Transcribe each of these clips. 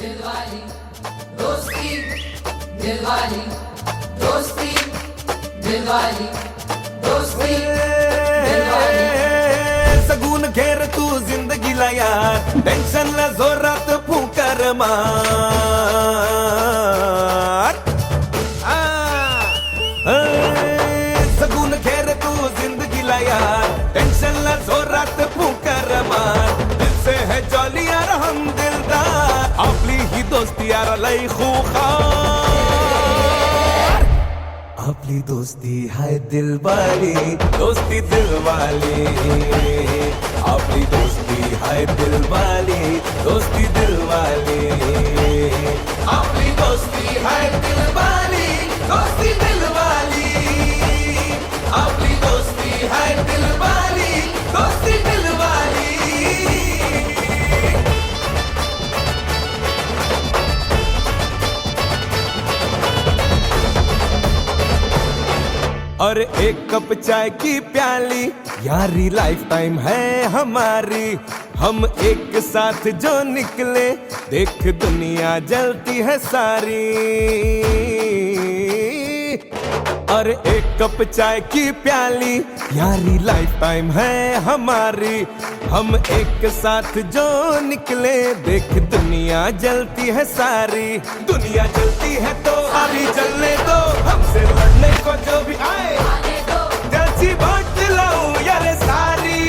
दिलवाली दोस्ती दिलवाली दोस्ती दिलवाली दोस्ती दिलवाली सगून घेर तू जिंदगीला यार टेन्शनला जोरात फुंकर मार सगून घेर तू जिंदगीला यार टेन्शनला जोरात फुंकर मार दिल से है जॉली यार हम दिलदार आपली ही दोस्ती यार लई खूखार आपली दोस्ती है दिलवाली दोस्ती दिलवाली आपली दोस्ती है दिलवाली दोस्ती दिलवाली आपली दोस्ती है दिलवाली दोस्ती दिलवाली आपली दोस्ती है दिलवाली दोस्ती दिलवाली और एक कप चाय की प्याली यारी लाइफ टाइम है हमारी हम एक साथ जो निकले देख दुनिया जलती है सारी और एक कप चाय की प्याली यारी लाइफ टाइम है हमारी हम एक साथ जो निकले देख दुनिया जलती है सारी दुनिया जलती है तो अभी जलने दो हमसे लड़ने को जो भी आए जलती बांट दिलाऊं यार सारी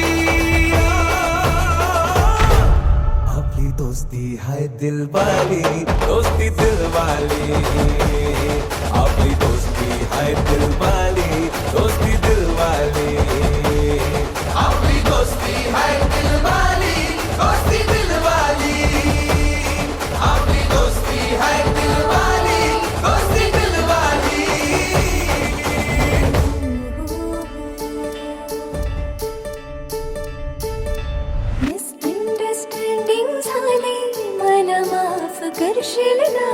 आपली दोस्ती है दिलवाली दोस्ती दिलवाली आपली दोस्ती है दिलवाली दोस्ती दिलवाली आपली दोस्ती है दिलवाली दोस्ती दिलवाली आपली दोस्ती है दिलवाली दोस्ती दिलवाली मिसअंडरस्टँडिंग झाली मला माफ करशील ना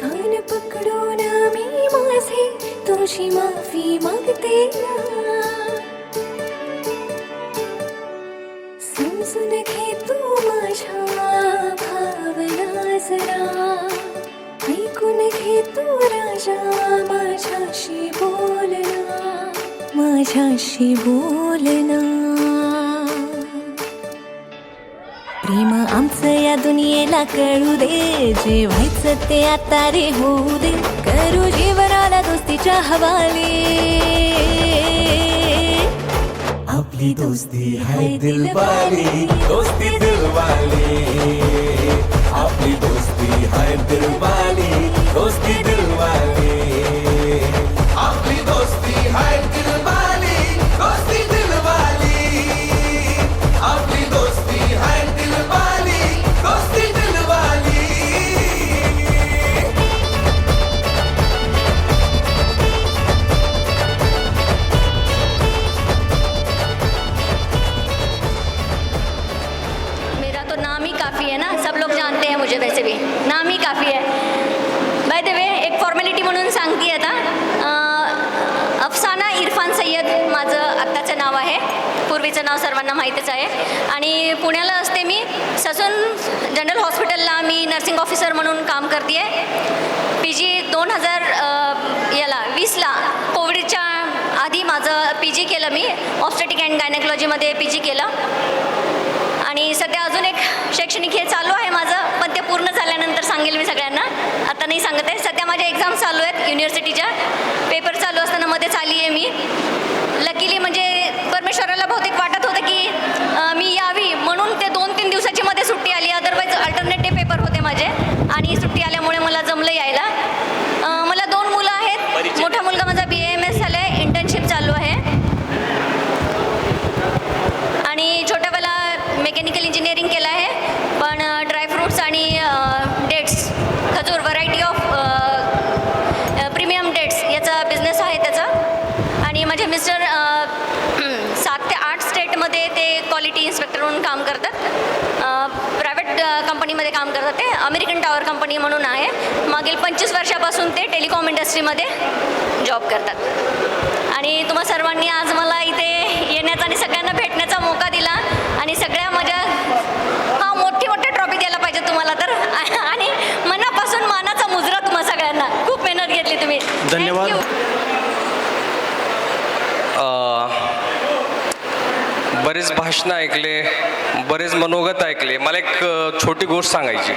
कान पकडून मी माझे तुझी माफी मागते ना समजून घे तू माझ्या भावना जरा ऐकून घे तू राजा माझ्याशी बोलना प्रेम आमचं या दुनियेला कळू दे जे व्हायचं ते आता रे होऊ दे करू जीवनाला दोस्तीच्या हवाले आपली दोस्ती है दिलवाली दोस्ती दिलवाली आपली दोस्ती है दिलवाली दोस्ती दिलवाली आपली दोस्ती है दिलवाली दोस्ती दिलवाली आपली दोस्ती है दिलवाली दोस्ती दिलवाली मेरा तो नाम ही काफ़ी है ना सब लोग जानते हैं मुझे वैसे भी नाम ही काफ़ी है बाय द वे एक फॉर्मॅलिटी म्हणून सांगते आता अफसाना इरफान सय्यद माझं आत्ताचं नाव आहे पूर्वीचं नाव सर्वांना माहीतच आहे आणि पुण्याला असते मी ससून जनरल हॉस्पिटलला मी नर्सिंग ऑफिसर म्हणून काम करते आहे PG 2020ला कोविडच्या आधी माझं PG केलं मी ऑब्स्टेटिक अँड गायनेकॉलॉजीमध्ये PG केलं आणि सध्या अजून एक शैक्षणिक हे चालू आहे माझं पण ते पूर्ण झाल्यानंतर सांगेल मी सगळ्यांना आता नाही सांगत आहे सध्या माझ्या एक्झाम चालू आहेत युनिव्हर्सिटीच्या पेपर चालू असताना मध्येच आली आहे मी लकीली म्हणजे परमेश्वराला बहुतेक वाटत होतं की मी यावी म्हणून ते 2-3 दिवसाची मध्ये सुट्टी आली अदरवाईज अल्टरनेटिव्ह पेपर होते माझे आणि सुट्टी आल्यामुळे मला जमलं यायला मला 2 मुलं आहेत मोठा मुलगा माझा BAMS झाला आहे इंटर्नशिप चालू आहे आणि छोट्यावाला मेकॅनिकल इंजिनिअरिंग केलं आहे पण ड्रायफ्रूट्स आणि डेट्स खजूर व्हरायटी ऑफ प्रीमियम डेट्स याचा बिझनेस आहे त्याचा आणि माझे मिस्टर 7 ते 8 स्टेटमध्ये ते क्वालिटी इन्स्पेक्टर म्हणून काम करतात प्रायव्हेट कंपनीमध्ये काम करतात ते अमेरिकन टॉवर कंपनी म्हणून आहे मागील 25 वर्षापासून ते टेलिकॉम इंडस्ट्रीमध्ये जॉब करतात आणि तुम्हा सर्वांनी आज मला इथे येण्याचा आणि सगळ्यांना भेटण्याचा मौका दिला आणि सगळ्या माझ्या मोठी ट्रॉफी द्यायला पाहिजे तुम्हाला तर आणि धन्यवाद. बरेच भाषणं ऐकले, बरेच मनोगत ऐकले. मला एक छोटी गोष्ट सांगायची.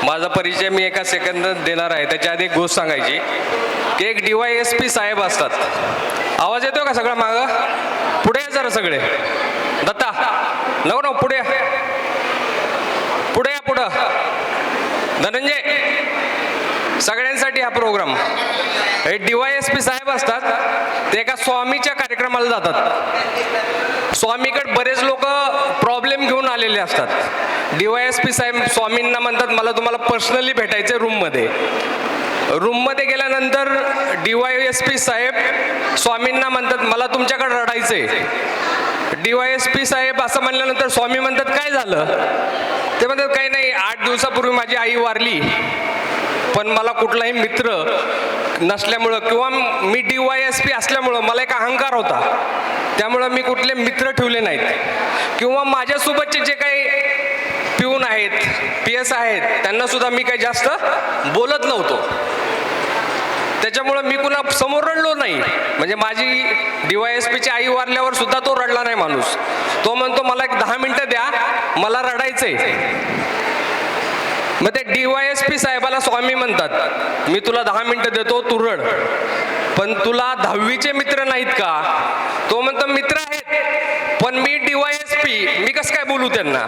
माझा परिचय मी एका सेकंदात देणार आहे. त्याच्या आधी एक गोष्ट सांगायची की एक DYSP साहेब असतात. आवाज येतो का सगळा मागं? पुढे या जरा सगळे. दत्ता नको पुढे या, पुढे या, पुढं. धनंजय, सगळ्यांसाठी हा प्रोग्राम. हे DYSP साहेब असतात. ते एका स्वामीच्या कार्यक्रमाला जातात. स्वामीकडे बरेच लोक प्रॉब्लेम घेऊन आलेले असतात. DYSP साहेब स्वामींना म्हणतात मला तुम्हाला पर्सनली भेटायचं रूममध्ये. रूममध्ये गेल्यानंतर DYSP साहेब स्वामींना म्हणतात मला तुमच्याकडे रडायचंय. DYSP साहेब असं म्हणल्यानंतर स्वामी म्हणतात काय झालं? ते म्हणतात काही नाही, 8 दिवसापूर्वी माझी आई वारली, पण मला कुठलाही मित्र नसल्यामुळं किंवा मी DYSP असल्यामुळं मला एक अहंकार होता, त्यामुळं मी कुठले मित्र ठेवले नाहीत. किंवा माझ्यासोबतचे जे काही पिऊन आहेत, PS आहेत, त्यांना सुद्धा मी काही जास्त बोलत नव्हतो. त्याच्यामुळं मी कुणा समोर रडलो नाही. म्हणजे माझी DYSPची आई वारल्यावर सुद्धा तो रडला नाही माणूस. तो म्हणतो मला एक 10 मिनिटं द्या, मला रडायचंय. मग ते DYSP साहेबाला स्वामी म्हणतात मी तुला 10 मिनिटं देतो, तू रड, पण तुला 10वीचे मित्र नाहीत का? तो म्हणतो मित्र आहेत, पण मी DYSP, मी कसं काय बोलू त्यांना?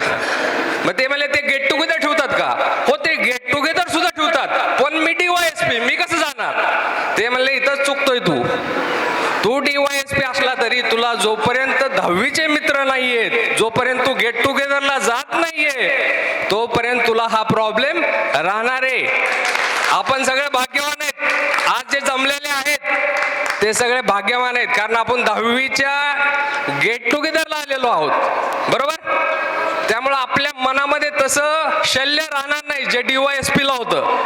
मग ते म्हणले ते गेट टुगेदर ठेवतात का? हो, ते गेट टुगेदर सुद्धा ठेवतात, पण मी DYSP, मी कसं जाणार? ते म्हणले इथंच चुकतोय तू DYSP असला तरी तुला जोपर्यंत 10वीचे मित्र नाहीयेत, जोपर्यंत तू गेट टुगेदरला जात नाहीये, तोपर्यंत तुला हा प्रॉब्लेम राहणार आहे. आपण सगळे भाग्यवान आहेत. आज जे जमलेले आहेत ते सगळे भाग्यवान आहेत, कारण आपण 10वीच्या गेट टुगेदरला आलेलो आहोत, बरोबर? त्यामुळं आपल्या मनामध्ये तसं शल्य राहणार नाही जे DYSPला होतं.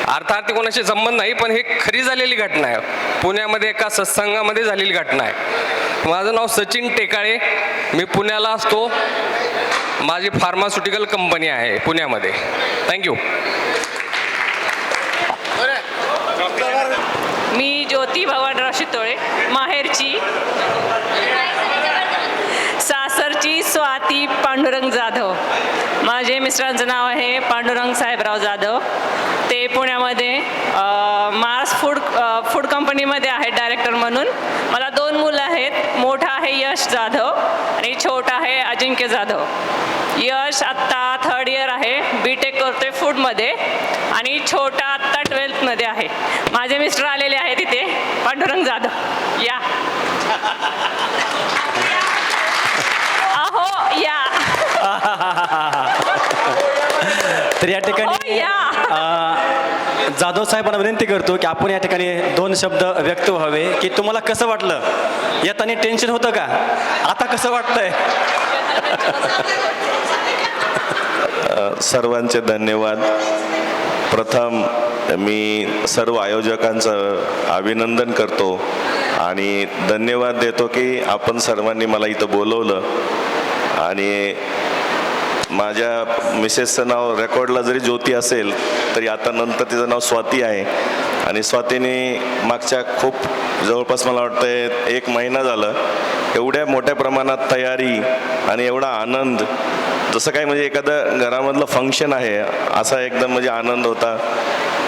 अर्थात कोणाशी संबंध नाही, पण हे खरी झालेली घटना आहे. पुण्यामध्ये एका सत्संगामध्ये झालेली घटना आहे. माझं नाव सचिन टेकाळे, मी पुण्याला असतो. माझी फार्मास्युटिकल कंपनी आहे पुण्यामध्ये. थँक्यू. मी ज्योती भवानराव शितोळे, माहेरची, सासरची स्वाती पांडुरंग जाधव. माझे मिस्टरांचं नाव आहे पांडुरंग साहेबराव जाधव. ते पुण्यामध्ये मार्स फूड कंपनीमध्ये आहेत डायरेक्टर म्हणून. मला 2 मुलं आहेत. मोठा आहे यश जाधव आणि छोटा आहे अजिंक्य जाधव. यश आत्ता 3rd इयर आहे, BTech करतोय फूडमध्ये, आणि छोटा आत्ता 12th मध्ये आहे. माझे मिस्टर आलेले आहेत तिथे, पांडुरंग जाधव. या अहो या. तर या ठिकाणी जाधव साहेबांना विनंती करतो की आपण या ठिकाणी 2 शब्द व्यक्त व्हावे. की तुम्हाला कसं वाटलं? येताना टेन्शन होतं का? आता कसं वाटतंय? सर्वांचे धन्यवाद. प्रथम मी सर्व आयोजकांचं अभिनंदन करतो आणि धन्यवाद देतो की आपण सर्वांनी मला इथं बोलवलं. आणि माझ्या मिसेसचं नाव रेकॉर्डला जरी ज्योती असेल तरी आता नंतर तिचं नाव स्वाती आहे. आणि स्वातीने मागच्या खूप जवळपास मला वाटतं 1 महिना झालं एवढ्या मोठ्या प्रमाणात तयारी आणि एवढा आनंद, जसं काय म्हणजे एखादं घरामधलं फंक्शन आहे असा एकदम म्हणजे आनंद होता.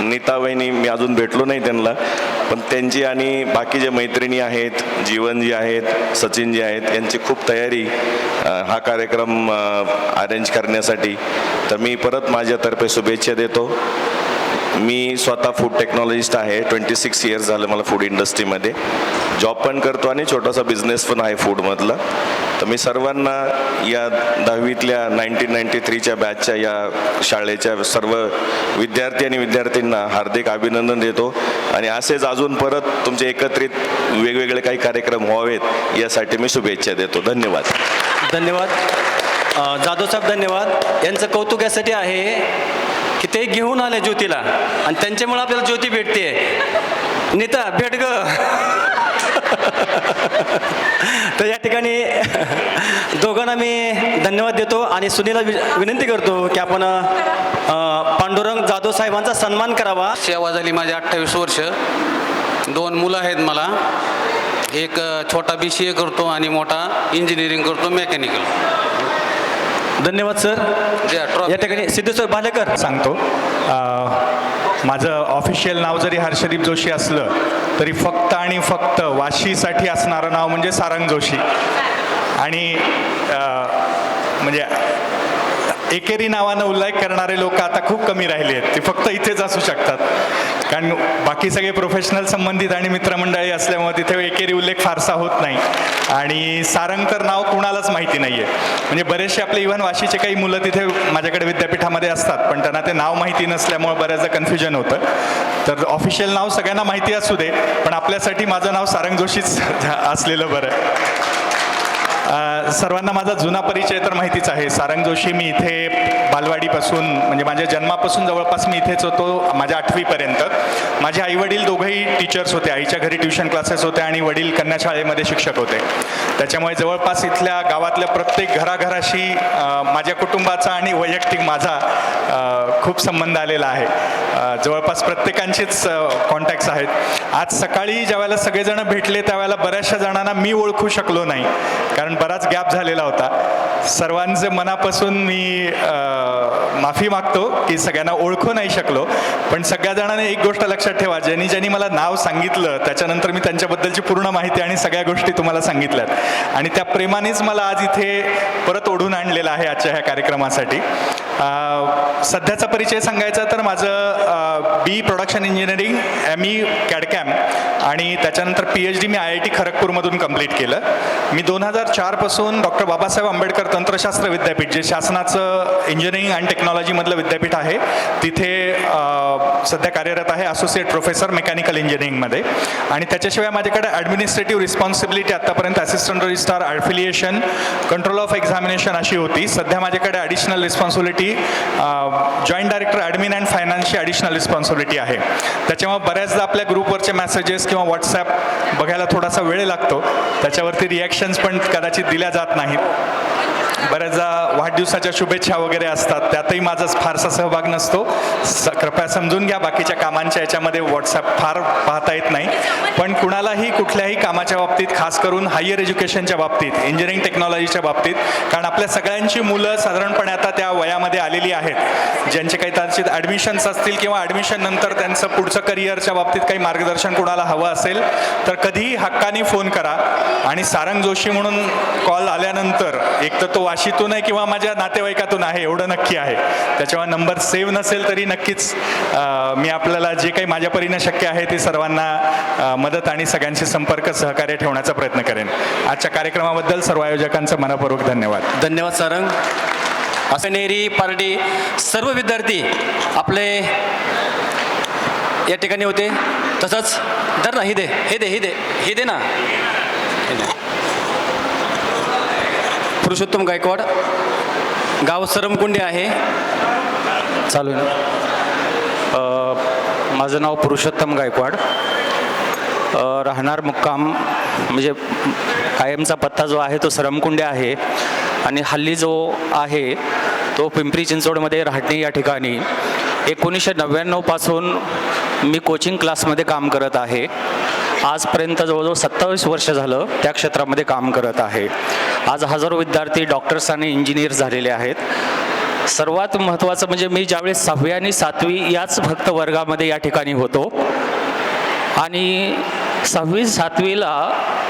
नीता वहिनी, मी अजून भेटलो नाही त्यांना, पण त्यांची आणि बाकी जे मैत्रिणी आहेत, जीवनजी आहेत, सचिनजी आहेत, यांची खूप तयारी हा कार्यक्रम अरेंज करण्यासाठी. तर मी परत माझ्यातर्फे शुभेच्छा देतो. मी स्वतः फूड टेक्नॉलॉजिस्ट आहे. 26 इयर्स झालं मला फूड इंडस्ट्रीमध्ये जॉब पण करतो आणि छोटासा बिझनेस पण आहे फूडमधला. तर मी सर्वांना या 10वीतल्या 1993च्या बॅचच्या या शाळेच्या सर्व विद्यार्थी आणि विद्यार्थ्यांना हार्दिक अभिनंदन देतो. आणि असेच अजून परत तुमचे एकत्रित वेगवेगळे काही कार्यक्रम व्हावेत यासाठी मी शुभेच्छा देतो. धन्यवाद. धन्यवाद जाधव साहेब, धन्यवाद. यांचं कौतुक यासाठी आहे की ते घेऊन आले ज्योतीला आणि त्यांच्यामुळे आपल्याला ज्योती भेटते. नीता भेट ग. तर या ठिकाणी दोघांना मी धन्यवाद देतो आणि सुनीला विनंती करतो की आपण पांडुरंग जाधव साहेबांचा सन्मान करावा. सेवा झाली माझी 28 वर्ष. 2 मुलं आहेत मला. एक छोटा BCA करतो आणि मोठा इंजिनिअरिंग करतो मेकॅनिकल. धन्यवाद सर. या ठिकाणी सिद्धेश्वर भालेकर सांगतो. माझं ऑफिशियल नाव जरी हर्षदीप जोशी असलं तरी फक्त आणि फक्त वाशीसाठी असणारं नाव म्हणजे सारंग जोशी. आणि म्हणजे एकेरी नावानं उल्लेख करणारे लोक आता खूप कमी राहिले आहेत. ते फक्त इथेच असू शकतात कारण बाकी सगळे प्रोफेशनल संबंधित आणि मित्रमंडळी असल्यामुळे तिथे एकेरी उल्लेख फारसा होत नाही. आणि सारंग तर नाव कुणालाच माहिती नाही आहे. म्हणजे बरेचसे आपले इव्हन वाशीचे काही मुलं तिथे माझ्याकडे विद्यापीठामध्ये असतात पण त्यांना ते नाव माहिती नसल्यामुळे बऱ्याचदा कन्फ्युजन होतं. तर ऑफिशियल नाव सगळ्यांना माहिती असू दे पण आपल्यासाठी माझं नाव सारंग जोशीच असलेलं बरं. सर्वांना माझा जुना परिचय तर माहितीच आहे. सारंग जोशी मी इथे बालवाडीपासून म्हणजे माझ्या जन्मापासून जवळपास मी इथेच होतो माझ्या 8वीपर्यंत. माझे आईवडील दोघंही टीचर्स होते. आईच्या घरी ट्युशन क्लासेस होते आणि वडील कन्या शाळेमध्ये शिक्षक होते. त्याच्यामुळे जवळपास इथल्या गावातल्या प्रत्येक घराघराशी माझ्या कुटुंबाचा आणि वैयक्तिक माझा खूप संबंध आलेला आहे. जवळपास प्रत्येकांचीच कॉन्टॅक्ट्स आहेत. आज सकाळी ज्यावेळेला सगळेजण भेटले त्यावेळेला बऱ्याचशा जणांना मी ओळखू शकलो नाही कारण बराच गॅप झालेला होता. सर्वांचे मनापासून मी माफी मागतो की सगळ्यांना ओळखू नाही शकलो. पण सगळ्या जणांनी एक गोष्ट लक्षात ठेवा, ज्यांनी मला नाव सांगितलं त्याच्यानंतर मी त्यांच्याबद्दलची पूर्ण माहिती आणि सगळ्या गोष्टी तुम्हाला सांगितल्यात आणि त्या प्रेमानेच मला आज इथे परत ओढून आणलेलं आहे आजच्या ह्या कार्यक्रमासाठी. सध्याचा परिचय सांगायचा तर माझं BE प्रोडक्शन इंजिनिअरिंग ME कॅडकॅम आणि त्याच्यानंतर PhD मी IIT खरगपूरमधून कंप्लीट केलं. मी 2004 पासून डॉक्टर बाबासाहेब आंबेडकर तंत्रशास्त्र विद्यापीठ जे शासनाचं इंजिनिअरिंग अँड टेक्नॉलॉजीमधलं विद्यापीठ आहे तिथे सध्या कार्यरत आहे असोसिएट प्रोफेसर मेकॅनिकल इंजिनिअरिंगमध्ये. आणि त्याच्याशिवाय माझ्याकडे ॲडमिनिस्ट्रेटिव्ह रिस्पॉन्सिबिलिटी आत्तापर्यंत assistant registrar affiliation control of examination अशी होती. सध्या माझ्याकडे additional responsibility joint director admin and फायनान्सची ॲडिशनल रिस्पॉन्सिबिलिटी आहे. त्याच्यामुळे बऱ्याचदा आपल्या ग्रुपवरचे मेसेजेस किंवा व्हॉट्सॲप बघायला थोडासा वेळ लागतो. त्याच्यावरती रिॲक्शन्स पण कदाचित दिल्या जात नाहीत. बऱ्याचदा वाढदिवसाच्या शुभेच्छा वगैरे असतात त्यातही माझा फारसा सहभाग नसतो. कृपया समजून घ्या. बाकीच्या कामांच्या याच्यामध्ये व्हॉट्सॲप फार पाहता येत नाही. पण कुणालाही कुठल्याही कामाच्या बाबतीत खास करून हायर एज्युकेशनच्या बाबतीत इंजिनिअरिंग टेक्नॉलॉजीच्या बाबतीत कारण आपल्या सगळ्यांची मुलं साधारणपणे आता त्या वयामध्ये आलेली आहेत ज्यांचे काही कदाचित ॲडमिशन्स असतील किंवा ॲडमिशन नंतर त्यांचं पुढचं करिअरच्या बाबतीत काही मार्गदर्शन कुणाला हवं असेल तर कधीही हक्काने फोन करा. आणि सारंग जोशी म्हणून कॉल आल्यानंतर एक तर तो वाशीतून आहे किंवा माझ्या नातेवाईकातून आहे एवढं नक्की आहे. त्याच्यामुळे नंबर सेव्ह नसेल तरी नक्कीच मी आपल्याला जे काही माझ्या परीने शक्य आहे ते सर्वांना मदत आणि सगळ्यांशी संपर्क सहकार्य ठेवण्याचा प्रयत्न करेन. आजच्या कार्यक्रमाबद्दल सर्व आयोजकांचं मनपूर्वक धन्यवाद. धन्यवाद सारंग. असनेरी पार्टी सर्व विद्यार्थी आपले या ठिकाणी होते. तसंच दर ना हे दे ना पुरुषोत्तम गायकवाड गाव सरमकुंडी आहे. चालू आहे ना. माझं नाव पुरुषोत्तम गायकवाड. राहणार मुक्काम म्हणजे कायमचा पत्ता जो आहे तो सरमकुंडे आहे आणि हल्ली जो आहे तो पिंपरी चिंचवडमध्ये राहणे या ठिकाणी 1999 पासून मी कोचिंग क्लासमध्ये काम करत आहे. आजपर्यंत जवळजवळ 27 वर्ष झालं त्या क्षेत्रामध्ये काम करत आहे. आज हजारो विद्यार्थी डॉक्टर्स आणि इंजिनियर्स झालेले आहेत. सर्वात महत्त्वाचं म्हणजे मी ज्यावेळेस 6वी आणि 7वी याच फक्त वर्गामध्ये या ठिकाणी होतो आणि 6वी 7वीला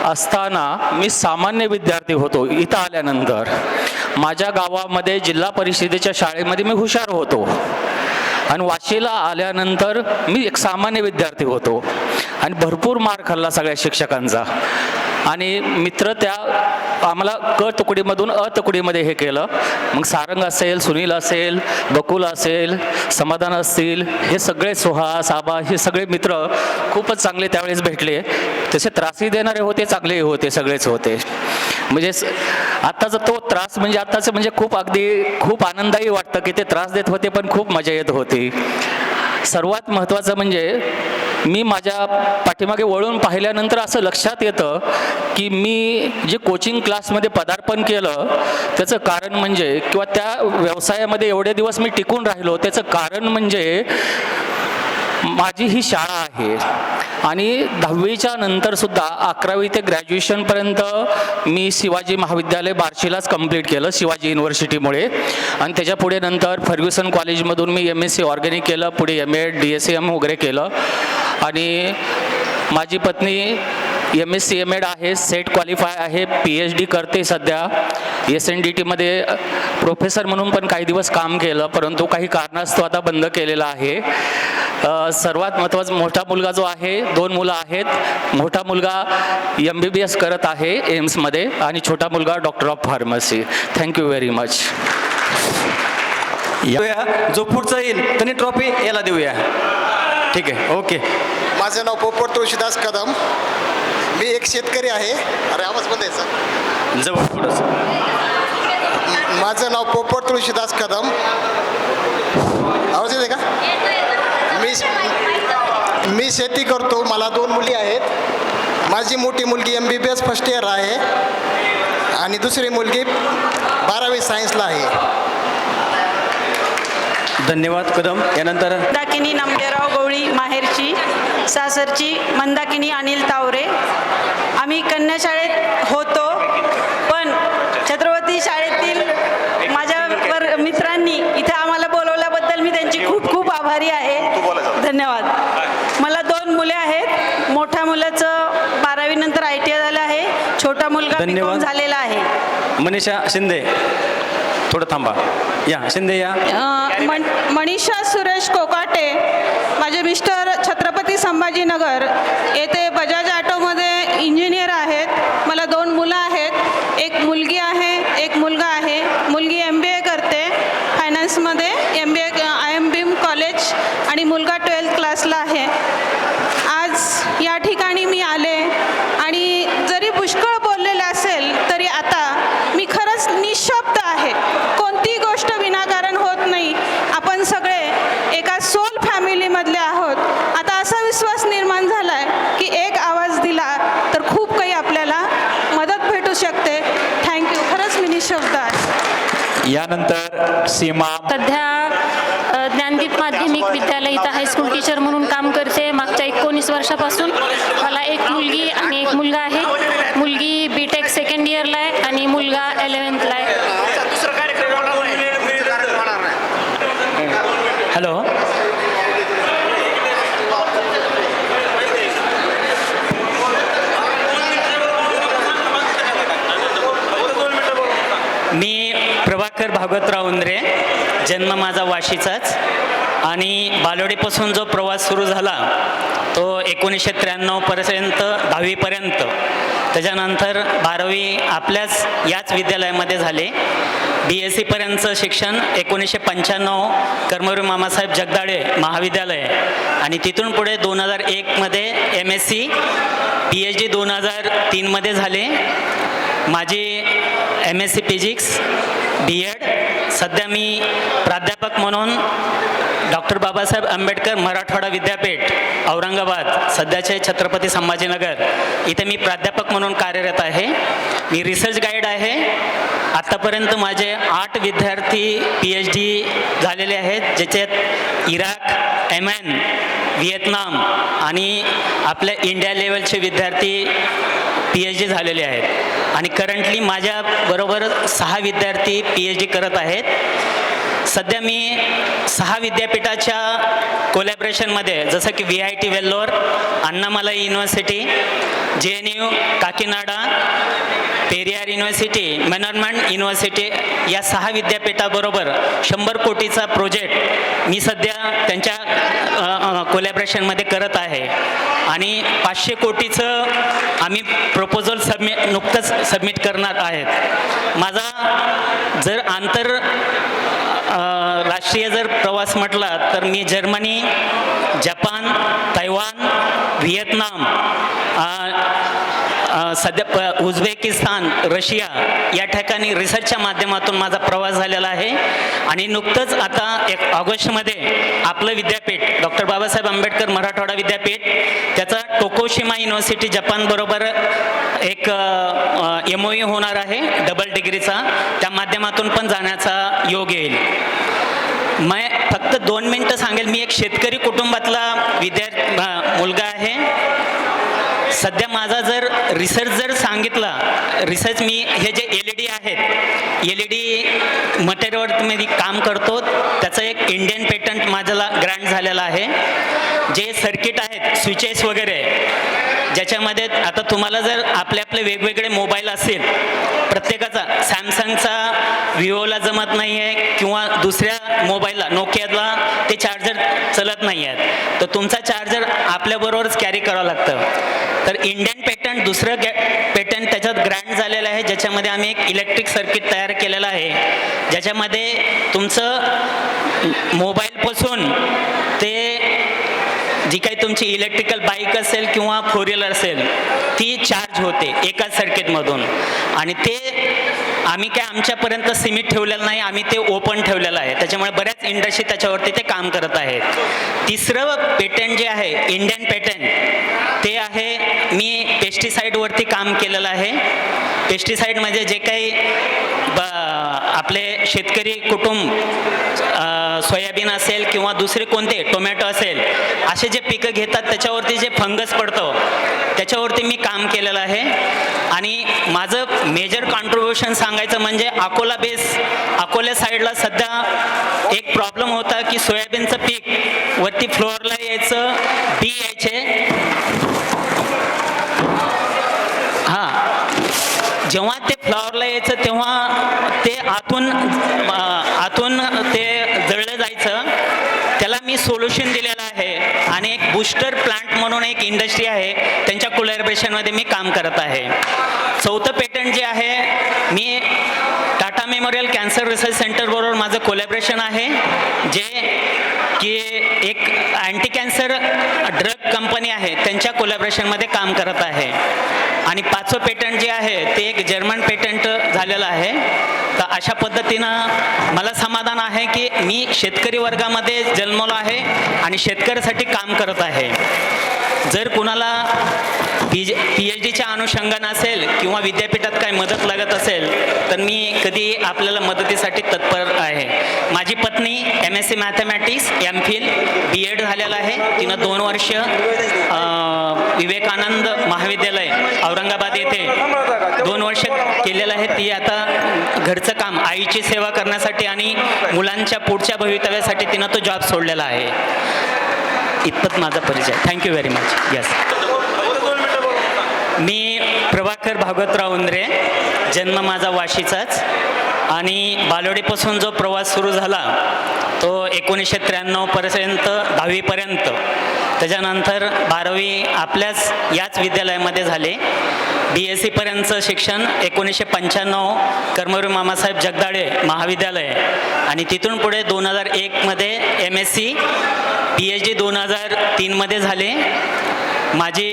असताना मी सामान्य विद्यार्थी होतो. इथं आल्यानंतर माझ्या गावामध्ये जिल्हा परिषदेच्या शाळेमध्ये मी हुशार होतो आणि वाशीला आल्यानंतर मी एक सामान्य विद्यार्थी होतो आणि भरपूर मार खाल्ला सगळ्या शिक्षकांचा. आणि मित्र त्या आम्हाला क तुकडीमधून अ तुकडीमध्ये हे केलं. मग सारंग असेल, सुनील असेल, बकुल असेल, समाधान असतील, हे सगळे सुहास आबा हे सगळे मित्र खूपच चांगले त्यावेळेस भेटले. तसे त्रासही देणारे होते, चांगलेही होते, सगळेच होते. म्हणजे आत्ताचा तो त्रास म्हणजे आत्ताचं म्हणजे खूप आनंदही वाटतं की ते त्रास देत होते पण खूप मजा येत होती. सर्वात महत्त्वाचं म्हणजे मी माझ्या पाठीमागे वळून पाहिल्यानंतर असं लक्षात येतं की मी जे कोचिंग क्लासमध्ये पदार्पण केलं त्याचं कारण म्हणजे, किंवा त्या व्यवसायामध्ये एवढे दिवस मी टिकून राहिलो त्याचं कारण म्हणजे माझी ही शाळा आहे. आणि 10वीच्या नंतरसुद्धा 11वी ते ग्रॅज्युएशनपर्यंत मी शिवाजी महाविद्यालय बार्शीलाच कंप्लीट केलं शिवाजी युनिव्हर्सिटीमुळे. आणि त्याच्या पुढे नंतर फर्ग्युसन कॉलेजमधून मी MSc ऑर्गॅनिक केलं, पुढे MA DSM वगैरे केलं. आणि माझी पत्नी MSc MAd आहे, सेट क्वालिफाय आहे, PhD करते सध्या. SNDTमध्ये प्रोफेसर म्हणून पण काही दिवस काम केलं, परंतु काही कारणास्तव आता बंद केलेलं आहे. सर्वात महत्त्वाचा मोठा मुलगा जो आहे, 2 मुलं आहेत. मोठा मुलगा MBBS करत आहे एम्समध्ये आणि छोटा मुलगा doctor of pharmacy. Thank you very much. जो पुढचा येईल त्यांनी ट्रॉफी याला देऊया. ठीक आहे, ओके. माझं नाव पोपट तुळशीदास कदम. मी एक शेतकरी आहे. अरे आवाज बंद यायचा. जवळ थोडंसं. माझं नाव पोपट तुळशीदास कदम. आवाज येते का? मी शेती करतो. मला 2 मुली आहेत. माझी मोठी मुलगी MBBS फर्स्ट इयर आहे आणि दुसरी मुलगी 12वी सायन्सला आहे. धन्यवाद कदम. यानंतर मंदाकिनी नामदेवराव गवळी माहेरची, सासरची मंदाकिनी अनिल तावरे. आम्ही कन्या शाळेत होतो, पण छत्रपती शाळेतील माझ्या मित्रांनी इथे आम्हाला बोलवल्याबद्दल मी त्यांची खूप खूप आभारी आहे. धन्यवाद. मला 2 मुले आहेत. मोठ्या मुलाचं 12वी नंतर ITI झालं आहे. छोटा मुलगा BCom झालेला आहे. मनीषा शिंदे, थोडं थांबा. या शिंदे या. मनीषा सुरेश कोकाटे. माझे मिस्टर छत्रपती संभाजीनगर येथे बजाज ऑटोमध्ये इंजिनियर आहेत. मला 2 मुलं आहेत. एक मुलगी आहे, एक मुलगा आहे. मुलगी MBA करते फायनान्समध्ये, MBA IIM बीम कॉलेज, आणि मुलगा 12th क्लासला आहे. आज या ठिकाणी मी आले आणि जरी पुष्कळ बोललेलं असेल तरी आता मी खरंच निशब्द आहे. कोणती गोष्ट विनाकारण होत नाही. आपण सगळे एका सोल फॅमिलीमधले आहोत. आता असा विश्वास निर्माण झाला आहे की एक आवाज दिला तर खूप काही आपल्याला मदत भेटू शकते. थँक्यू. खरंच मी निशब्द आहे. यानंतर सीमा. सध्या ज्ञानदीप माध्यमिक विद्यालय इथं हायस्कूल टीचर म्हणून काम करते. मागच्या 19 वर्षापासून मला एक मुलगी आणि एक मुलगा आहे. मुलगी BTech सेकंड इयरला आहे आणि मुलगा 11thला आहे. हॅलो. मी प्रभाकर भागवतराव उंद्रे. जन्म माझा वाशीचाच आणि बालवाडीपासून जो प्रवास सुरू झाला तो 1993 पर्यंत 10वीपर्यंत. त्याच्यानंतर 12वी आपल्याच याच विद्यालयामध्ये झाले. BSc पर्यंतचं शिक्षण 1995 कर्मवीर मामासाहेब जगदाळे महाविद्यालय, आणि तिथून पुढे 2001मध्ये MSc, PhD 2003मध्ये झाले. माझी MSc फिजिक्स, B.Ed. सध्या मी प्राध्यापक म्हणून डॉक्टर बाबासाहेब आंबेडकर मराठवाडा विद्यापीठ औरंगाबाद, सध्याचे छत्रपती संभाजीनगर, इथे मी प्राध्यापक म्हणून कार्यरत आहे. मी रिसर्च गाईड आहे. आत्तापर्यंत माझे 8 विद्यार्थी PhD झालेले आहेत, ज्याच्यात इराक, येमेन, व्हिएतनाम आणि आपल्या इंडिया लेवलचे विद्यार्थी PhD झालेले आहेत. आणि करंटली माझ्याबरोबर 6 विद्यार्थी PhD करत आहेत. सध्या मी 6 विद्यापीठाच्या कोलॅबरेशनमध्ये, जसं की VIT Vellore, Annamalai university, JNU Kakinada, Periyar university, management university, या 6 विद्यापीठाबरोबर 100 कोटीचा प्रोजेक्ट मी सध्या त्यांच्या कोलॅबरेशनमध्ये करत आहे. आणि 500 कोटीचं आम्ही प्रपोजल नुकतंच सबमिट करणार आहेत. माझा जर राष्ट्रीय जर प्रवास म्हटला तर मी जर्मनी, जपान, तैवान, व्हिएतनाम, सध्या उझबेकिस्तान, रशिया या ठिकाणी रिसर्चच्या माध्यमातून माझा प्रवास झालेला आहे. आणि नुकतंच आता 1 ऑगस्टमध्ये आपलं विद्यापीठ डॉक्टर बाबासाहेब आंबेडकर मराठवाडा विद्यापीठ त्याचा टोकोशिमा युनिव्हर्सिटी जपानबरोबर एक MOU होणार आहे डबल डिग्रीचा, त्या माध्यमातून पण जाण्याचा योग येईल. मैं फक्त 2 मिनटं सांगेल. मी एक शेतकरी कुटुंबातला मुलगा आहे. सध्या माझा जर रिसर्च जर सांगितला, रिसर्च मी हे जे LED आहेत, LED मटेरियलवर मी काम करतो, त्याचं एक इंडियन पेटंट माझ्याला ग्रँट झालेला आहे. जे सर्किट आहेत स्विचेस वगैरे, ज्याच्यामध्ये आता तुम्हाला जर आपले वेगवेगळे मोबाईल असेल, प्रत्येकाचा सॅमसंगचा विवोला जमत नाही आहे किंवा दुसऱ्या मोबाईलला नोकियाला ते चार्जर चलत नाही आहेत, तर तुमचा चार्जर आपल्याबरोबरच कॅरी करावं लागतं. तर इंडियन पेटंट दुसरं पेटंट त्याच्यात ग्रँट झालेलं आहे, ज्याच्यामध्ये आम्ही एक इलेक्ट्रिक सर्किट तयार केलेलं आहे, ज्याच्यामध्ये तुमचं मोबाईलपासून ते जी काही तुमची इलेक्ट्रिकल बाईक असेल किंवा 4 व्हीलर असेल ती चार्ज होते एकाच सर्किटमधून. आणि ते आम्ही काय आमच्यापर्यंत सीमित ठेवलेलं नाही, आम्ही ते ओपन ठेवलेलं आहे, त्याच्यामुळे बऱ्याच इंडस्ट्री त्याच्यावरती ते काम करत आहेत. तिसरं पेटंट जे आहे इंडियन पेटंट ते आहे, मी पेस्टिसाईडवरती काम केलेलं आहे. पेस्टिसाईडमध्ये जे काही आपले शेतकरी कुटुंब सोयाबीन असेल किंवा दुसरे कोणते टोमॅटो असेल असे जे पिकं घेतात त्याच्यावरती जे फंगस पडतं त्याच्यावरती मी काम केलेलं आहे. आणि माझं मेजर कॉन्ट्रीब्युशन सांगायचं म्हणजे अकोला साईडला सध्या एक प्रॉब्लेम होता की सोयाबीनचं पीक वरती फ्लोअरला यायचं, बी यायचे. जेव्हा ते फ्लॉवरला यायचं तेव्हा ते आतून ते जळलं जायचं. त्याला मी सोल्युशन दिलेलं आहे. आणि एक बूस्टर प्लांट म्हणून एक इंडस्ट्री आहे, त्यांच्या कोलॅबरेशनमध्ये मी काम करत आहे. 4थं पेटंट जे आहे, मी टाटा मेमोरियल कॅन्सर रिसर्च सेंटरबरोबर माझं कोलॅबरेशन आहे, जे की एक अँटी कॅन्सर ड्रग कंपनी आहे त्यांच्या कोलॅबरेशनमध्ये काम करत आहे. आणि 5वं पेटंट जे आहे ते एक जर्मन पेटंट झालेलं आहे. तर अशा पद्धतीनं मला समाधान आहे की मी शेतकरी वर्गामध्ये जन्मलो आहे आणि शेतकऱ्यासाठी काम करत आहे. जर कुणाला PhDच्या अनुषंगानं असेल किंवा विद्यापीठात काय मदत लागत असेल तर मी कधी आपल्याला मदतीसाठी तत्पर आहे. माझी पत्नी MSc मॅथमॅटिक्स MPhil B.Ed झालेलं आहे. तिनं 2 वर्ष विवेकानंद महाविद्यालय औरंगाबाद येथे 2 वर्ष केलेलं आहे. ती आता घरचं काम आईची सेवा करण्यासाठी आणि मुलांच्या पुढच्या भवितव्यासाठी तिनं तो जॉब सोडलेला आहे. इतपत माझा परिचय. Thank you very much. यस, मी प्रभाकर भागवतराव उंद्रे, जन्म माझा वाशीचाच. आणि बालोडीपासून जो प्रवास सुरू झाला तो 1993 पर्यंत 10वीपर्यंत. त्याच्यानंतर 12वी याच विद्यालयामध्ये झाले. BSc पर्यंतचं शिक्षण 1995 कर्मवीर मामासाहेब जगदाळे महाविद्यालय. आणि तिथून पुढे 2001मध्ये MSc, PhD 2003मध्ये झाले. माझी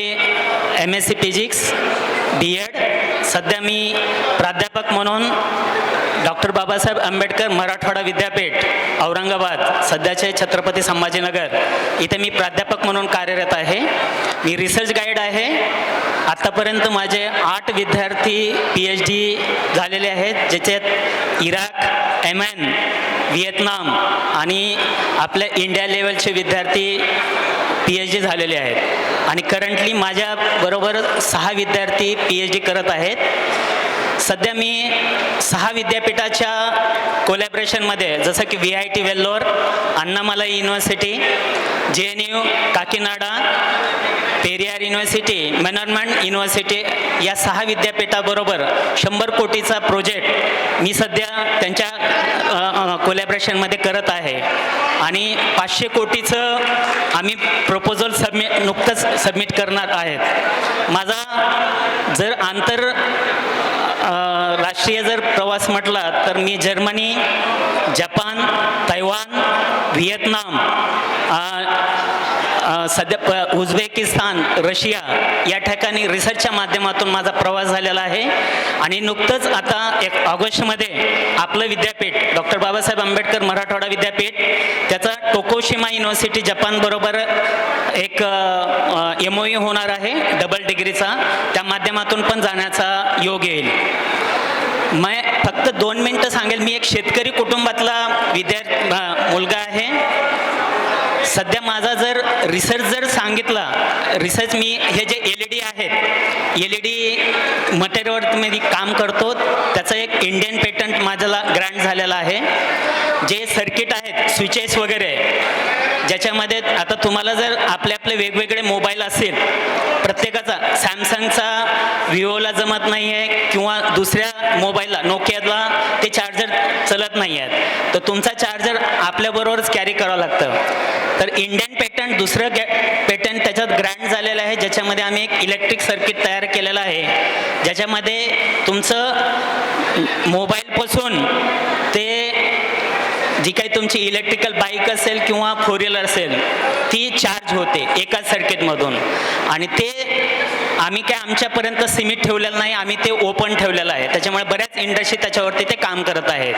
MSc फिजिक्स B.Ed. सध्या मी प्राध्यापक म्हणून डॉक्टर बाबासाहेब आंबेडकर मराठवाडा विद्यापीठ औरंगाबाद, सध्याचे छत्रपती संभाजीनगर, इथे मी प्राध्यापक म्हणून कार्यरत आहे. मी रिसर्च गाईड आहे. आत्तापर्यंत माझे 8 विद्यार्थी PhD झालेले आहेत, ज्याच्यात इराक, येमेन, व्हिएतनाम आणि आपल्या इंडिया लेवलचे विद्यार्थी PhD झालेले आहेत. आणि करंटली माझ्याबरोबर 6 विद्यार्थी PhD करत आहेत. सध्या मी 6 विद्यापीठाच्या कोलॅबरेशनमध्ये, जसं की VIT Vellore, Annamalai university, JNU Kakinada, Periyar university, management university, या 6 विद्यापीठाबरोबर 100 कोटीचा प्रोजेक्ट मी सध्या त्यांच्या कोलॅबरेशनमध्ये करत आहे. आणि 500 कोटीचं आम्ही प्रपोजल नुकतंच सबमिट करणार आहेत. माझा जर राष्ट्रीय जर प्रवास म्हटला तर मी जर्मनी, जपान, तैवान, व्हिएतनाम, सध्या उझबेकिस्तान, रशिया या ठिकाणी रिसर्चच्या माध्यमातून माझा प्रवास झालेला आहे आणि नुकतंच आता 1 ऑगस्टमध्ये आपलं विद्यापीठ डॉक्टर बाबासाहेब आंबेडकर मराठवाडा विद्यापीठ त्याचा टोकोशिमा युनिव्हर्सिटी जपानबरोबर एक MOU होणार आहे डबल डिग्रीचा, त्या माध्यमातून पण जाण्याचा योग येईल. मैं फक्त 2 मिनटं सांगेल. मी एक शेतकरी कुटुंबातला मुलगा आहे. सध्या माझा जर रिसर्च सांगितला, रिसर्च मी हे जे LED आहेत, LED मटेरियलवरती काम करतो, त्याचं एक इंडियन पेटंट माझ्याला ग्रँट झालेला आहे. जे सर्किट आहेत स्विचेस वगैरे, ज्याच्यामध्ये आता तुम्हाला जर आपले वेगवेगळे मोबाईल असेल, प्रत्येकाचा सॅमसंगचा विवोला जमत नाही आहे किंवा दुसऱ्या मोबाईलला नोकियाला ते चार्जर चलत नाही आहेत, तर तुमचा चार्जर आपल्याबरोबरच कॅरी करावं लागतं. तर इंडियन पेटंट दुसरं पेटंट त्याच्यात ग्रँट झालेलं आहे, ज्याच्यामध्ये आम्ही एक इलेक्ट्रिक सर्किट तयार केलेलं आहे, ज्याच्यामध्ये तुमचं मोबाईलपासून ते जी काही तुमची इलेक्ट्रिकल बाईक असेल किंवा 4 व्हीलर असेल ती चार्ज होते एकाच सर्किटमधून. आणि ते आम्ही काय आमच्यापर्यंत सीमित ठेवलेलं नाही, आम्ही ते ओपन ठेवलेलं आहे, त्याच्यामुळे बऱ्याच इंडस्ट्री त्याच्यावरती ते काम करत आहेत.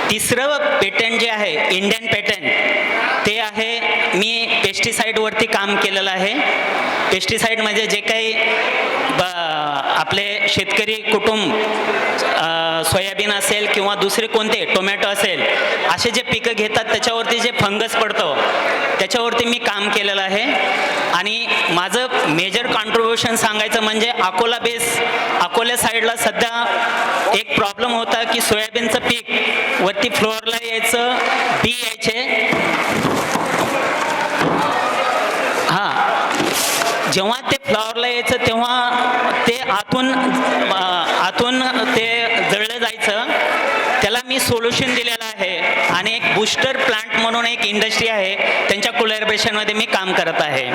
तिसरं पेटंट जे आहे इंडियन पेटंट ते आहे, मी पेस्टिसाईडवरती काम केलेलं आहे. पेस्टिसाईड म्हणजे जे काही आपले शेतकरी कुटुंब सोयाबीन असेल किंवा दुसरे कोणते टोमॅटो असेल असे जे पिकं घेतात त्याच्यावरती जे फंगस पडतो त्याच्यावरती मी काम केलेलं आहे. आणि माझं मेजर कॉन्ट्रीब्युशन सांगायचं म्हणजे अकोला साईडला सध्या एक प्रॉब्लेम होता की सोयाबीनचं पीक वरती फ्लोअरला यायचं, बी यायचे. जेव्हा ते फ्लॉवरला यायचं तेव्हा ते आतून ते जळलं जायचं. त्याला मी सोल्युशन दिलेलं आहे आणि एक बूस्टर प्लांट म्हणून एक इंडस्ट्री आहे, त्यांच्या कोलॅबोरेशनमध्ये मी काम करत आहे.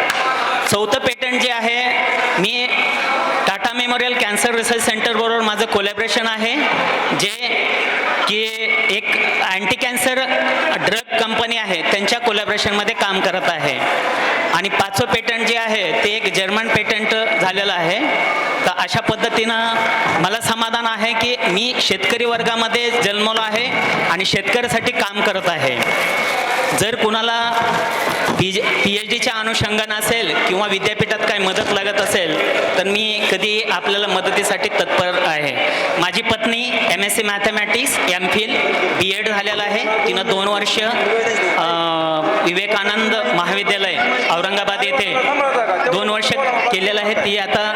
चौथं पेटंट जे आहे, मी टाटा मेमोरियल कॅन्सर रिसर्च सेंटरबरोबर माझं कोलॅबोरेशन आहे, जे की एक अँटी कॅन्सर ड्रग कंपनी आहे त्यांच्या कोलॅबोरेशनमध्ये काम करत आहे. आणि 5वं पेटंट जे आहे ते एक जर्मन पेटंट झालेलं आहे. तर अशा पद्धतीनं मला समाधान आहे की मी शेतकरी वर्गामध्ये जन्मलो आहे आणि शेतकऱ्यासाठी काम करत आहे. जर कुणाला PhDच्या अनुषंगानं असेल किंवा विद्यापीठात काही मदत लागत असेल तर मी कधी आपल्याला मदतीसाठी तत्पर आहे. माझी पत्नी MSc मॅथमॅटिक्स MPhil B.Ed झालेलं आहे. तिनं 2 वर्ष विवेकानंद महाविद्यालय औरंगाबाद येथे 2 वर्ष केलेलं आहे. ती आता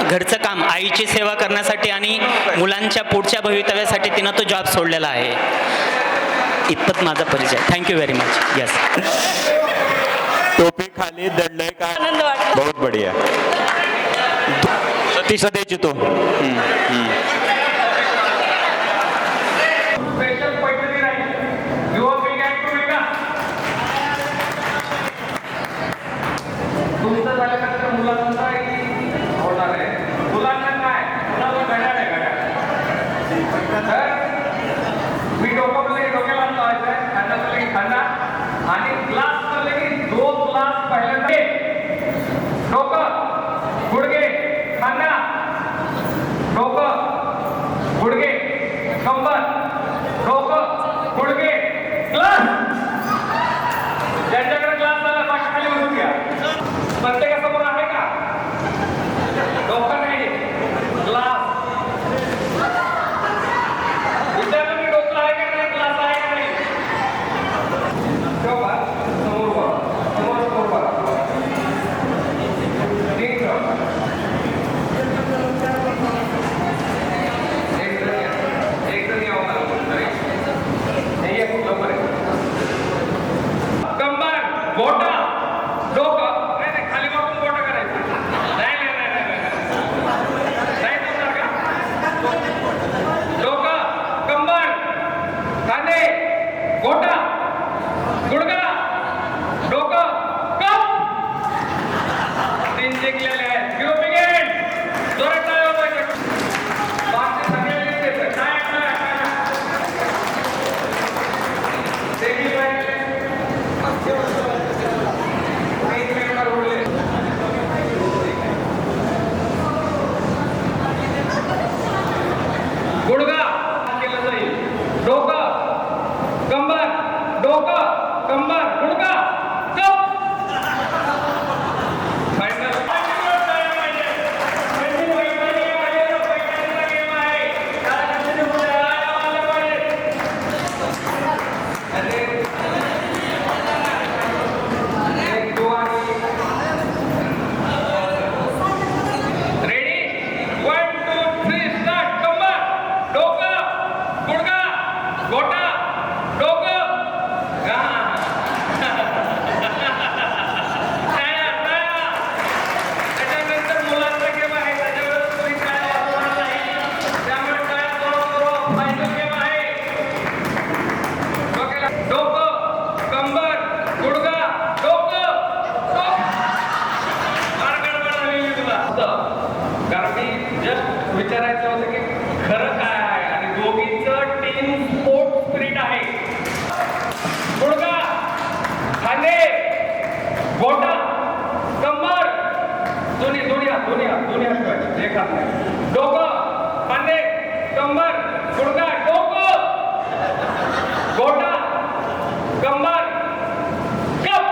घरचं काम, आईची सेवा करण्यासाठी आणि मुलांच्या पुढच्या भवितव्यासाठी तिनं तो जॉब सोडलेला आहे. इतपत माझा परिचय. Thank you very much. यस. टोपी खाली दडलंय का? आनंद वाटला. बहुत बढ़िया. सतीश द्यायची तो. तुमचं झाल्यानंतर मुलांचाही होणार आहे. मुलांना काय घड्याळ आहे, घड्याळ. मी डोक्याला लावायचं आहे, खांदा की खांदा आणि ग्लास चालले की 2 ग्लास पहिल्यांदा डोकं गुडघे खांदा, डोकं गुडघे कंबर, डोकं गुडघे ग्लास. ज्यांच्याकडे ग्लास झाला बाकी खाली उचलून घ्या. प्रत्येकासमोर आहे का? डोकं नाही, ग्लास. विद्यार्थी डोकं आहे का नाही, ग्लास आहे का नाही? समोर कंबर, बोटा, डोकं. नाही खाली वाकून बोटा करायचं. नाही जमणार का? डोकं, कंबर, खांदे, बोटा, गुडघा, डोकं, कप. 3 जिंकलेले आहेत. घेऊ बिगेन. जोरात टाळ्या वाजवायच्या. बाकी सगळ्यांनी देतं. काय देखील डोकं कंबर गुडघा कप फायनल गोटा डोकं त्याच्यानंतर मुलांचा गेम आहे त्याच्यावर कोणी काय वापरणार नाही त्यामुळे काय फायनल गेम आहे डोकं कंबर गुडघा डोकं फार गडबड झालेली तुला कारण मी जस्ट विचारायचं होतं की खरं काय आहे आणि दोघींचं टीम स्पोर्ट स्पिरिट आहे गुडघा खांदे गोटा कंबर दोन्ही हात एक हात नाही डोकं खांदे कंबर गुडघा डोकं गोटा कंबर कप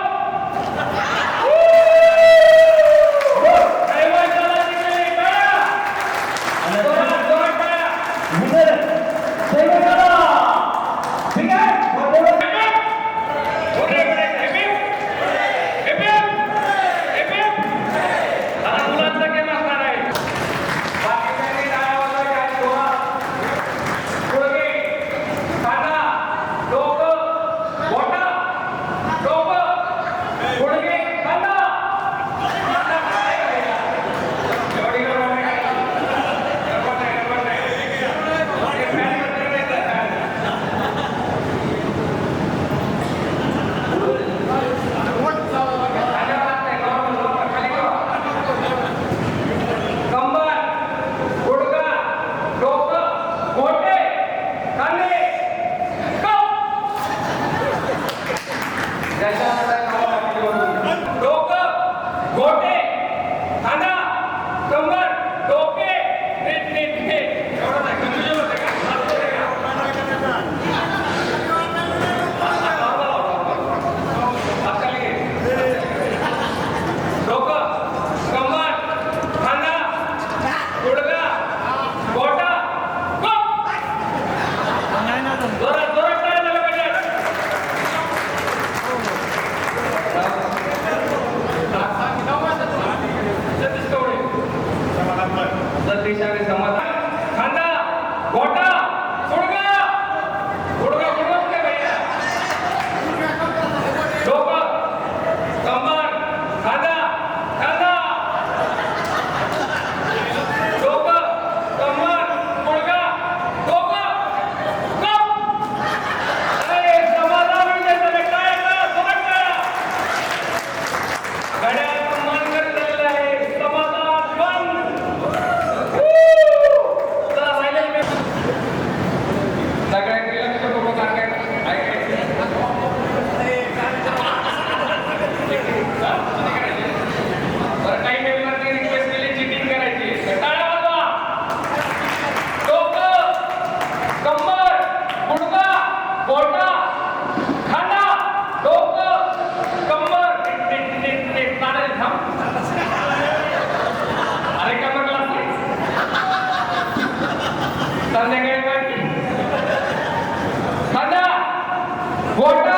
गोटा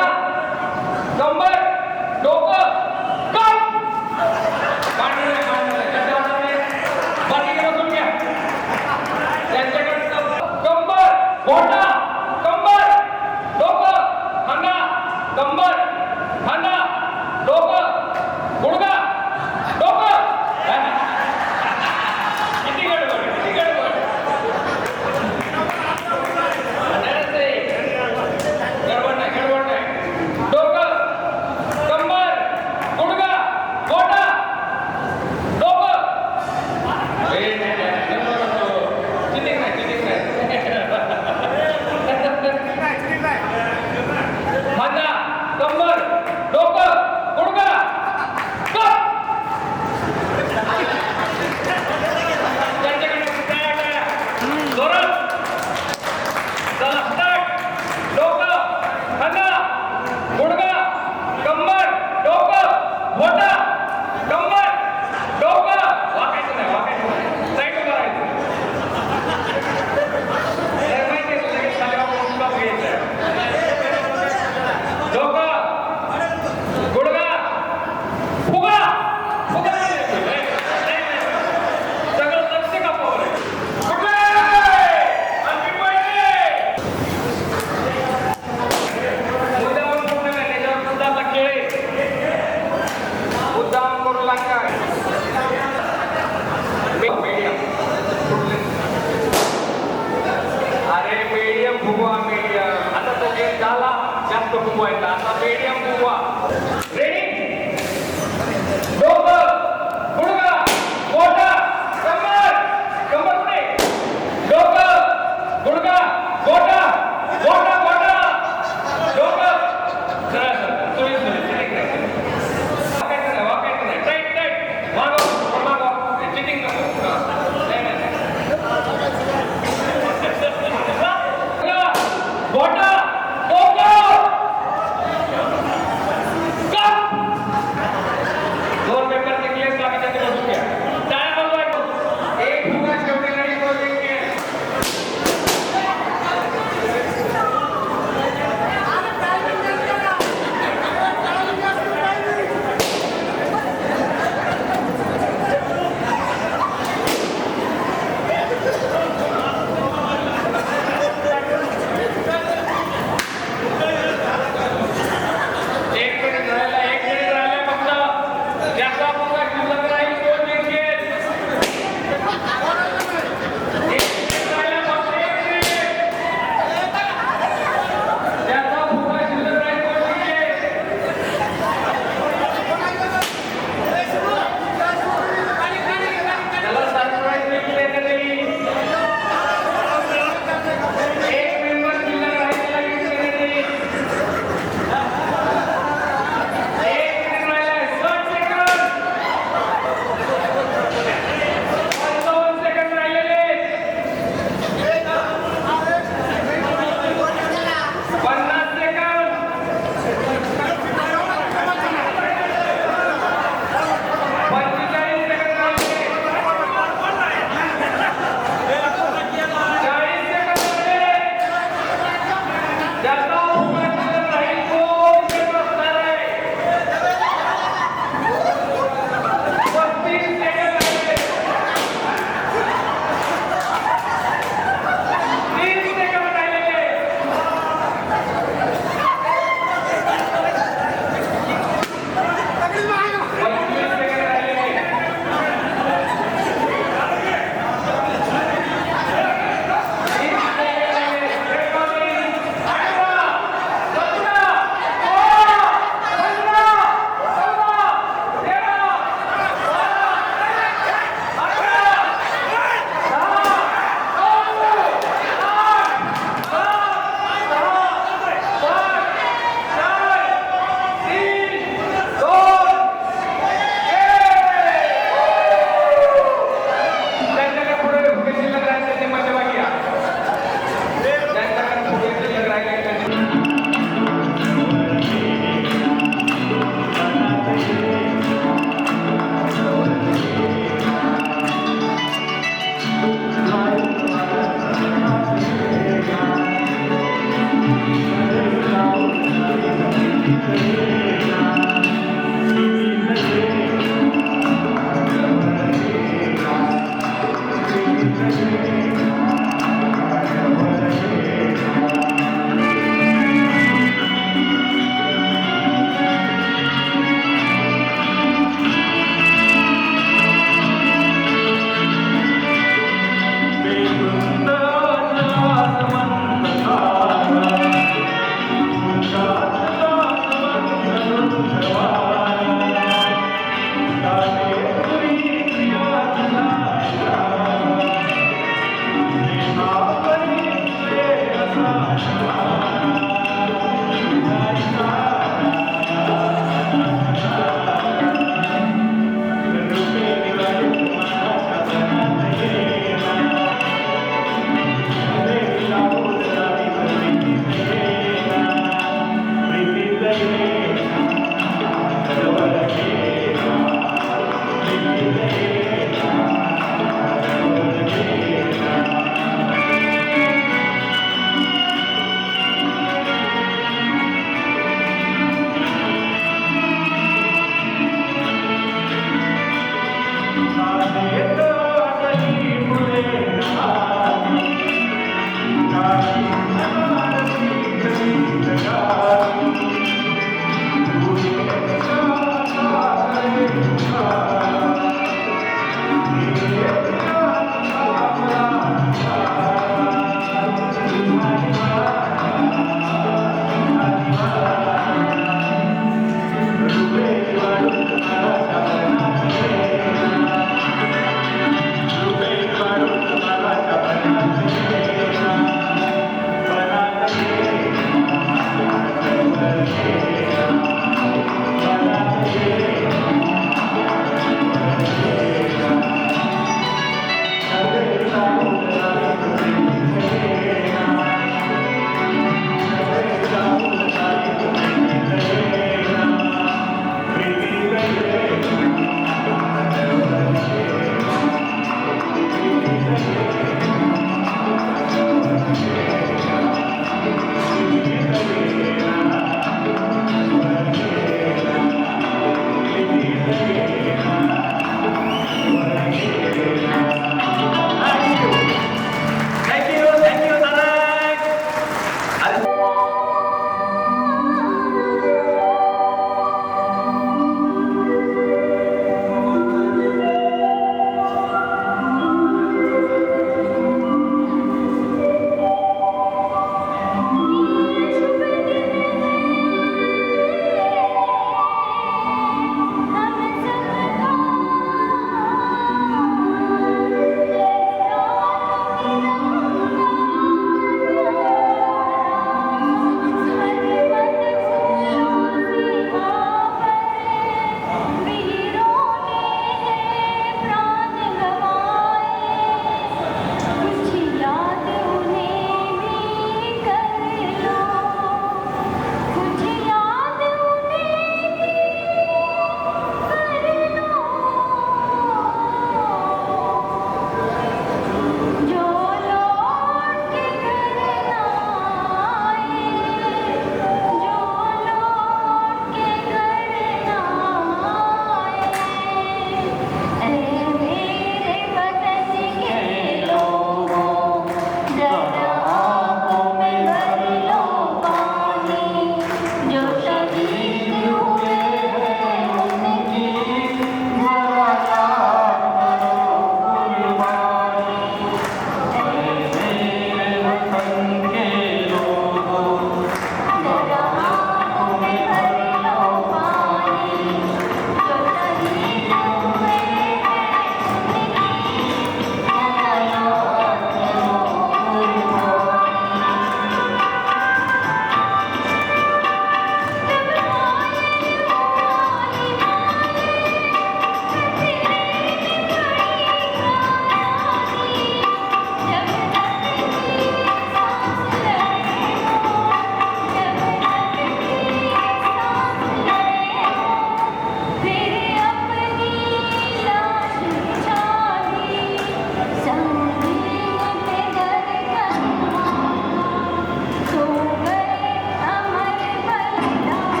कंबर डोकं कप बाकी बसून घ्या त्यांच्याकडे कंबर गोटा कंबर डोकं खांदा कंबर खांदा डोकं गुडघा डोकं किती गडबड कंबर जास्त फुगवायचा. आता मीडियम फुगवा. रेडी? डोकं, गुडघा, मोठा, कमर, कमर पुढे. डोकं, गुडघा, मोठा, मोठा, मोठा. डोकं. सरळ, सरळ. सुरेश, सुरेश. वाकायचं नाही, वाकायचं नाही. Tight, tight. मागव, मागव. चिटिंग नको. नाही, नाही. मोठा, डोकं.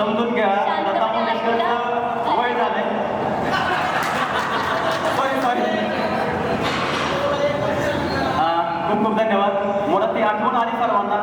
समजून घ्या लता मंगेशकरचं वय झालंय. सॉरी खूप खूप धन्यवाद. मुळात ती आठवण आली सर्वांना.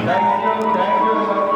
Thank you.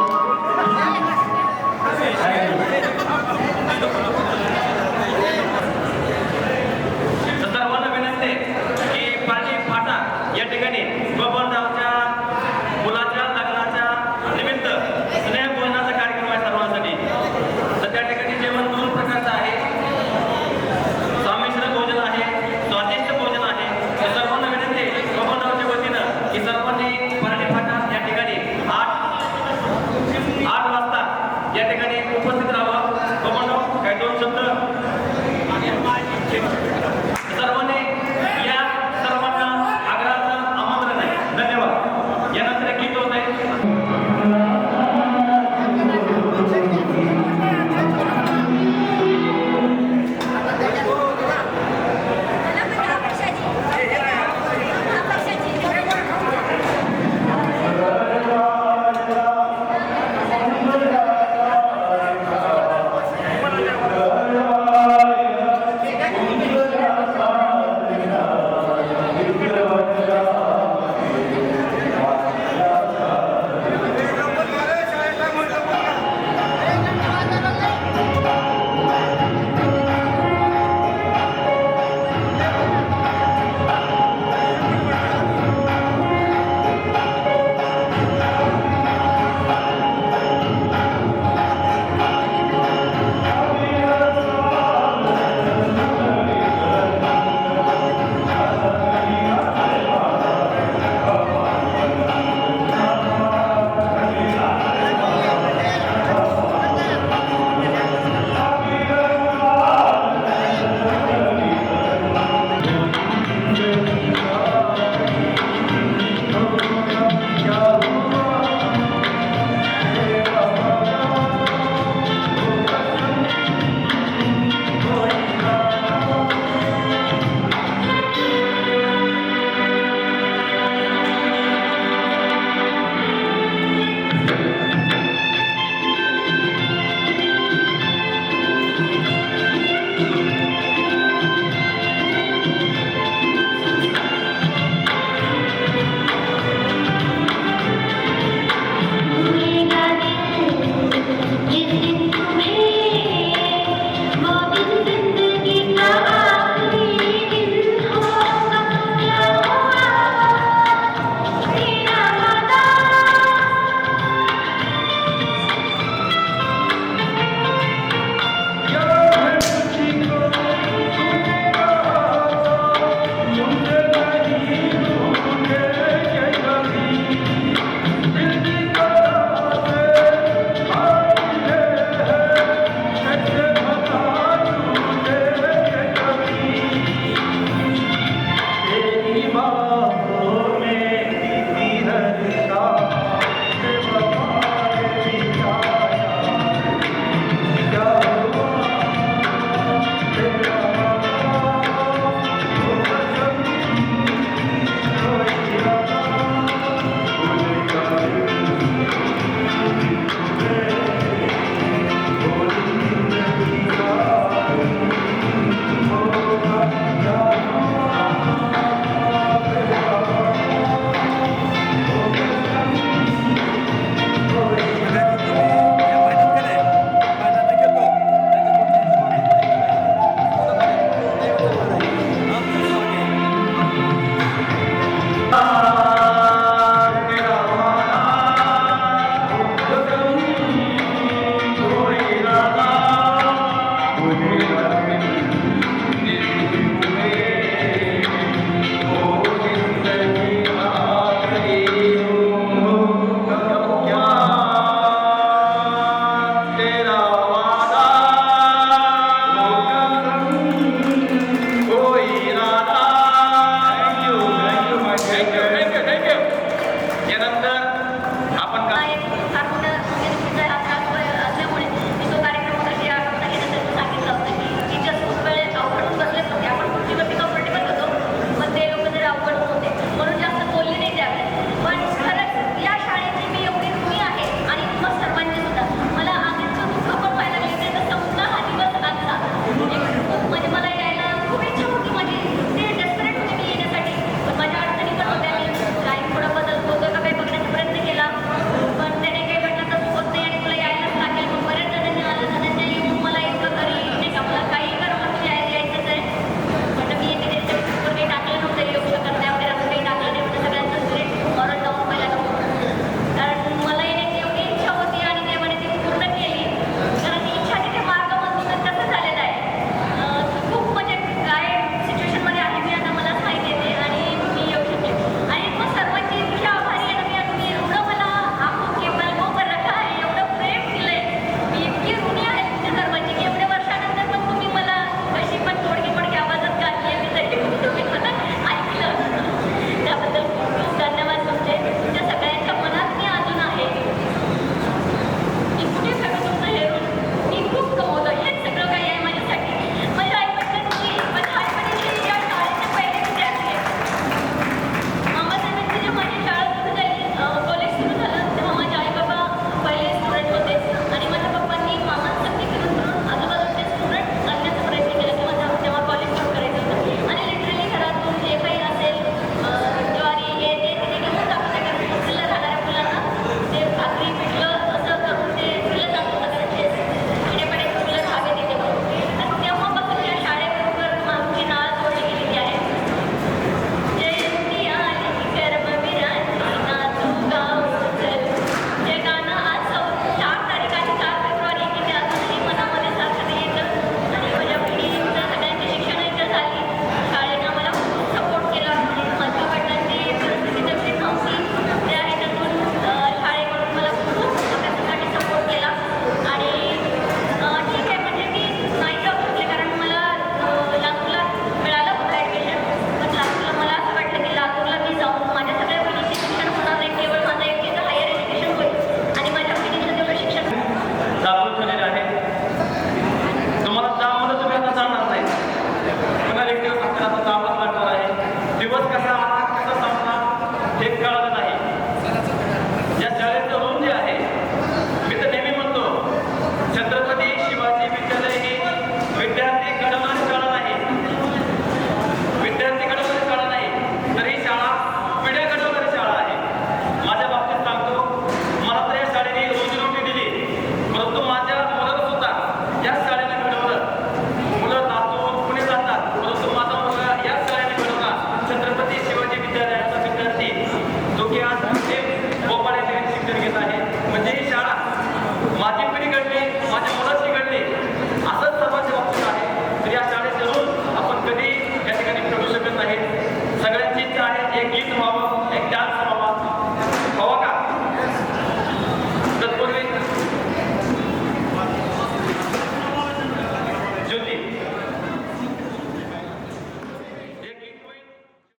एक गीत व्हावं